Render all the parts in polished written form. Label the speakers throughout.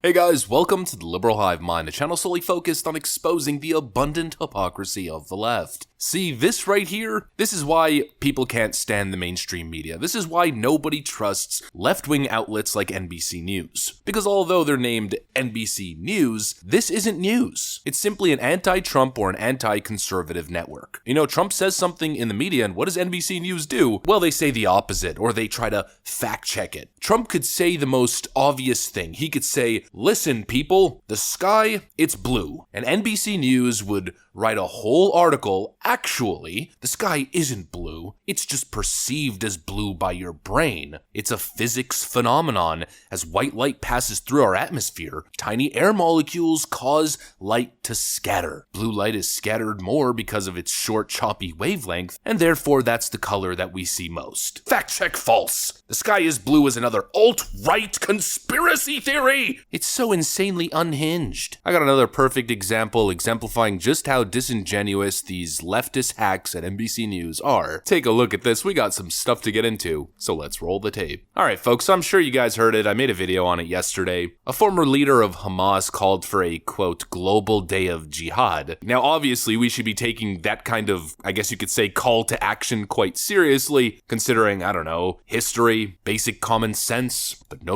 Speaker 1: Hey guys, welcome to the Liberal Hive Mind, a channel solely focused on exposing the abundant hypocrisy of the left. See, this right here, this is why people can't stand the mainstream media. This is why nobody trusts left-wing outlets like NBC News. Because although they're named NBC News, this isn't news. It's simply an anti-Trump or an anti-conservative network. You know, Trump says something in the media, and what does NBC News do? Well, they say the opposite, or they try to fact-check it. Trump could say the most obvious thing. He could say, listen, people, the sky, it's blue. And NBC News would write a whole article, actually, the sky isn't blue, it's just perceived as blue by your brain. It's a physics phenomenon. As white light passes through our atmosphere, tiny air molecules cause light to scatter. Blue light is scattered more because of its short, choppy wavelength, and therefore that's the color that we see most. Fact check false. The sky is blue is another alt-right conspiracy theory. It's so insanely unhinged. I got another perfect example exemplifying just how disingenuous these leftist hacks at NBC News are. Take a look at this. We got some stuff to get into, so let's roll the tape. Alright folks, I'm sure you guys heard it. I made a video on it yesterday. A former leader of Hamas called for a, quote, global day of jihad. Now obviously we should be taking that kind of, I guess you could say, call to action quite seriously, considering, I don't know, history, basic common sense. But no.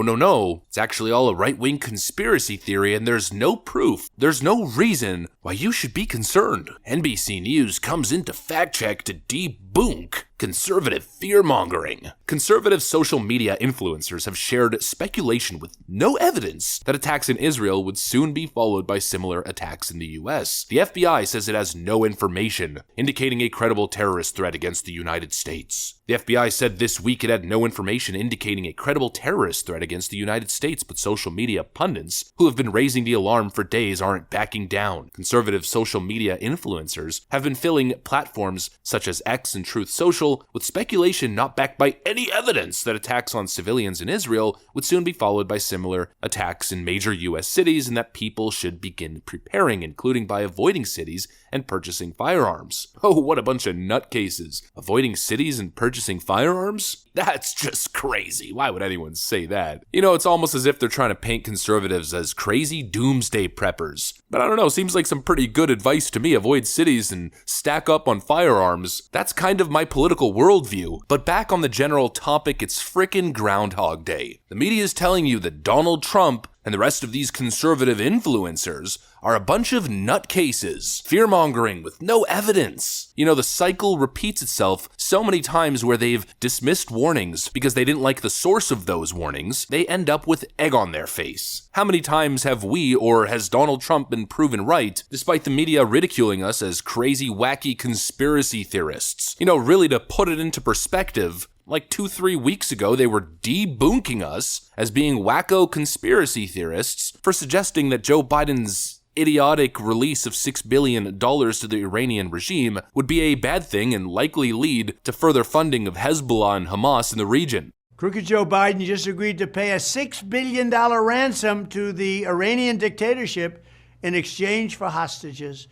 Speaker 1: It's actually all a right-wing conspiracy theory, and there's no proof. There's no reason why you should be concerned. NBC News comes in to fact-check to debunk conservative fear-mongering. Conservative social media influencers have shared speculation with no evidence that attacks in Israel would soon be followed by similar attacks in the US. The FBI says it has no information indicating a credible terrorist threat against the United States. The FBI said this week it had no information indicating a credible terrorist threat against the United States, but social media pundits who have been raising the alarm for days aren't backing down. Conservative social media influencers have been filling platforms such as X and Truth Social with speculation not backed by any evidence that attacks on civilians in Israel would soon be followed by similar attacks in major US cities, and that people should begin preparing, including by avoiding cities and purchasing firearms. Oh, what a bunch of nutcases. Avoiding cities and purchasing firearms? That's just crazy. Why would anyone say that? You know, it's almost as if they're trying to paint conservatives as crazy doomsday preppers. But I don't know, seems like some pretty good advice to me. Avoid cities and stack up on firearms. That's kind of my political worldview. But back on the general topic, it's frickin' Groundhog Day. The media is telling you that Donald Trump and the rest of these conservative influencers are a bunch of nutcases, fear-mongering with no evidence. You know, the cycle repeats itself so many times where they've dismissed warnings because they didn't like the source of those warnings. They end up with egg on their face. How many times have we, or has Donald Trump been proven right, despite the media ridiculing us as crazy, wacky conspiracy theorists? You know, really to put it into perspective, like 2-3 weeks ago, they were debunking us as being wacko conspiracy theorists for suggesting that Joe Biden's idiotic release of $6 billion to the Iranian regime would be a bad thing and likely lead to further funding of Hezbollah and Hamas in the region.
Speaker 2: Crooked Joe Biden just agreed to pay a $6 billion ransom to the Iranian dictatorship in exchange for hostages.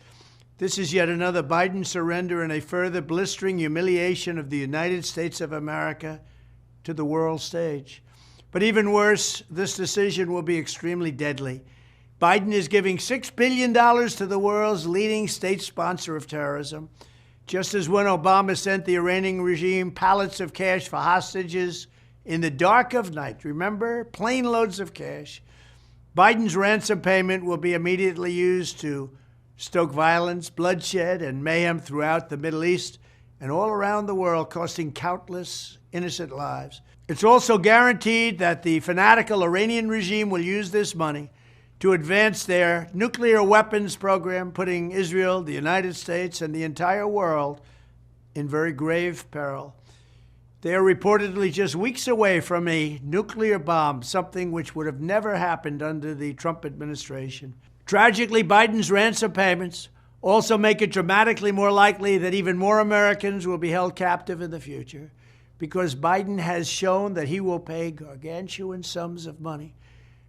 Speaker 2: This is yet another Biden surrender and a further blistering humiliation of the United States of America to the world stage. But even worse, this decision will be extremely deadly. Biden is giving $6 billion to the world's leading state sponsor of terrorism, just as when Obama sent the Iranian regime pallets of cash for hostages in the dark of night. Remember? Plane loads of cash. Biden's ransom payment will be immediately used to stoke violence, bloodshed, and mayhem throughout the Middle East and all around the world, costing countless innocent lives. It's also guaranteed that the fanatical Iranian regime will use this money to advance their nuclear weapons program, putting Israel, the United States, and the entire world in very grave peril. They are reportedly just weeks away from a nuclear bomb, something which would have never happened under the Trump administration. Tragically, Biden's ransom payments also make it dramatically more likely that even more Americans will be held captive in the future, because Biden has shown that he will pay gargantuan sums of money,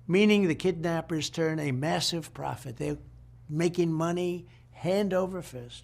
Speaker 2: meaning the kidnappers turn a massive profit. They're making money hand over fist.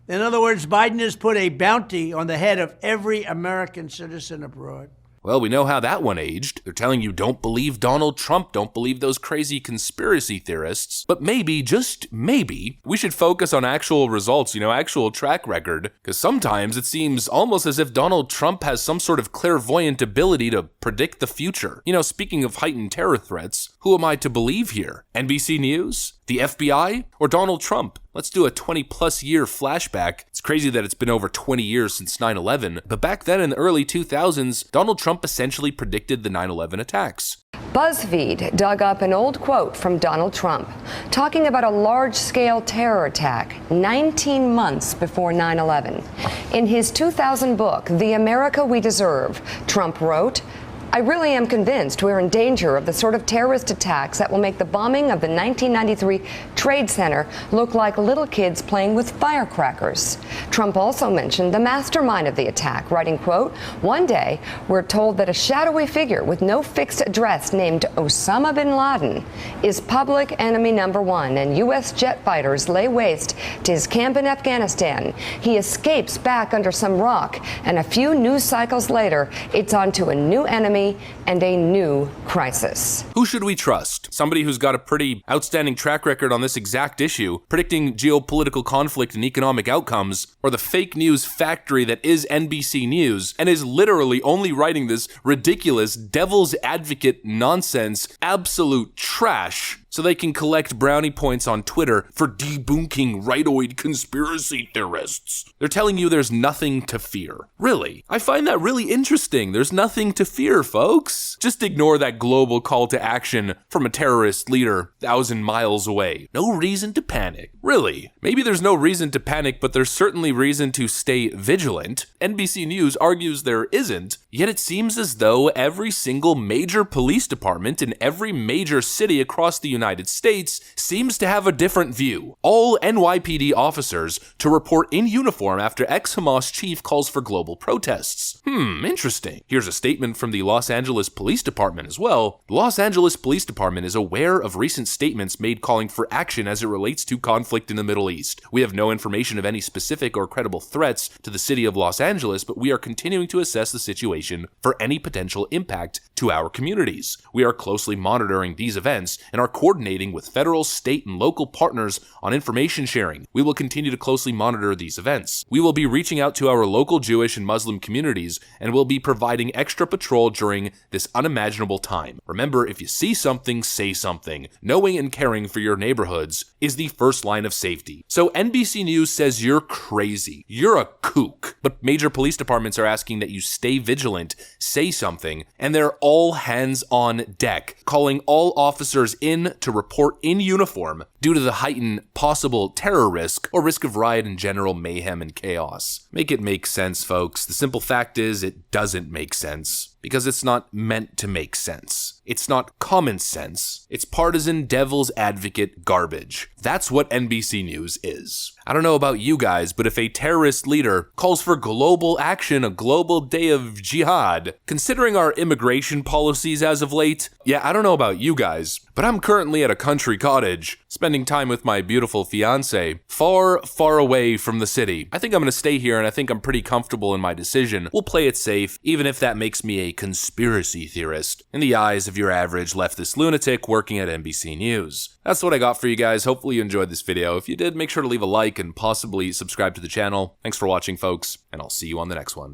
Speaker 2: In other words, Biden has put a bounty on the head of every American citizen abroad.
Speaker 1: Well, we know how that one aged. They're telling you don't believe Donald Trump, don't believe those crazy conspiracy theorists. But maybe, just maybe, we should focus on actual results, actual track record. Because sometimes it seems almost as if Donald Trump has some sort of clairvoyant ability to predict the future. Speaking of heightened terror threats, who am I to believe here? NBC News? The FBI? Or Donald Trump? Let's do a 20-plus year flashback. It's crazy that it's been over 20 years since 9/11, but back then in the early 2000s, Donald Trump essentially predicted the 9/11 attacks.
Speaker 3: BuzzFeed dug up an old quote from Donald Trump, talking about a large-scale terror attack 19 months before 9/11. In his 2000 book, The America We Deserve, Trump wrote, "I really am convinced we're in danger of the sort of terrorist attacks that will make the bombing of the 1993 Trade Center look like little kids playing with firecrackers." Trump also mentioned the mastermind of the attack, writing, quote, "One day, we're told that a shadowy figure with no fixed address named Osama bin Laden is public enemy number one, and U.S. jet fighters lay waste to his camp in Afghanistan. He escapes back under some rock, and a few news cycles later, it's on to a new enemy and a new crisis."
Speaker 1: Who should we trust? Somebody who's got a pretty outstanding track record on this exact issue, predicting geopolitical conflict and economic outcomes, or the fake news factory that is NBC News and is literally only writing this ridiculous devil's advocate nonsense, absolute trash, so they can collect brownie points on Twitter for debunking rightoid conspiracy theorists? They're telling you there's nothing to fear. Really? I find that really interesting. There's nothing to fear, folks. Just ignore that global call to action from a terrorist leader 1,000 miles away. No reason to panic. Really? Maybe there's no reason to panic, but there's certainly reason to stay vigilant. NBC News argues there isn't, yet it seems as though every single major police department in every major city across the United States seems to have a different view. All NYPD officers to report in uniform after ex-Hamas chief calls for global protests. Interesting. Here's a statement from the Los Angeles Police Department as well. The Los Angeles Police Department is aware of recent statements made calling for action as it relates to conflict in the Middle East. We have no information of any specific or credible threats to the city of Los Angeles, but we are continuing to assess the situation for any potential impact to our communities. We are closely monitoring these events and are coordinating with federal, state, and local partners on information sharing. We will continue to closely monitor these events. We will be reaching out to our local Jewish and Muslim communities and will be providing extra patrol during this unimaginable time. Remember, if you see something, say something. Knowing and caring for your neighborhoods is the first line of safety. So NBC News says you're crazy. You're a kook. But major police departments are asking that you stay vigilant, say something, and they're all hands on deck, calling all officers in to report in uniform due to the heightened possible terror risk or risk of riot and general mayhem and chaos. Make it make sense, folks. The simple fact is it doesn't make sense because it's not meant to make sense. It's not common sense. It's partisan devil's advocate garbage. That's what NBC News is. I don't know about you guys, but if a terrorist leader calls for global action, a global day of jihad, considering our immigration policies as of late, I don't know about you guys, but I'm currently at a country cottage, spending time with my beautiful fiance, far, far away from the city. I think I'm gonna stay here and I think I'm pretty comfortable in my decision. We'll play it safe, even if that makes me a conspiracy theorist in the eyes of your average leftist lunatic working at NBC News. That's what I got for you guys. Hopefully you enjoyed this video. If you did, make sure to leave a like and possibly subscribe to the channel. Thanks for watching, folks, and I'll see you on the next one.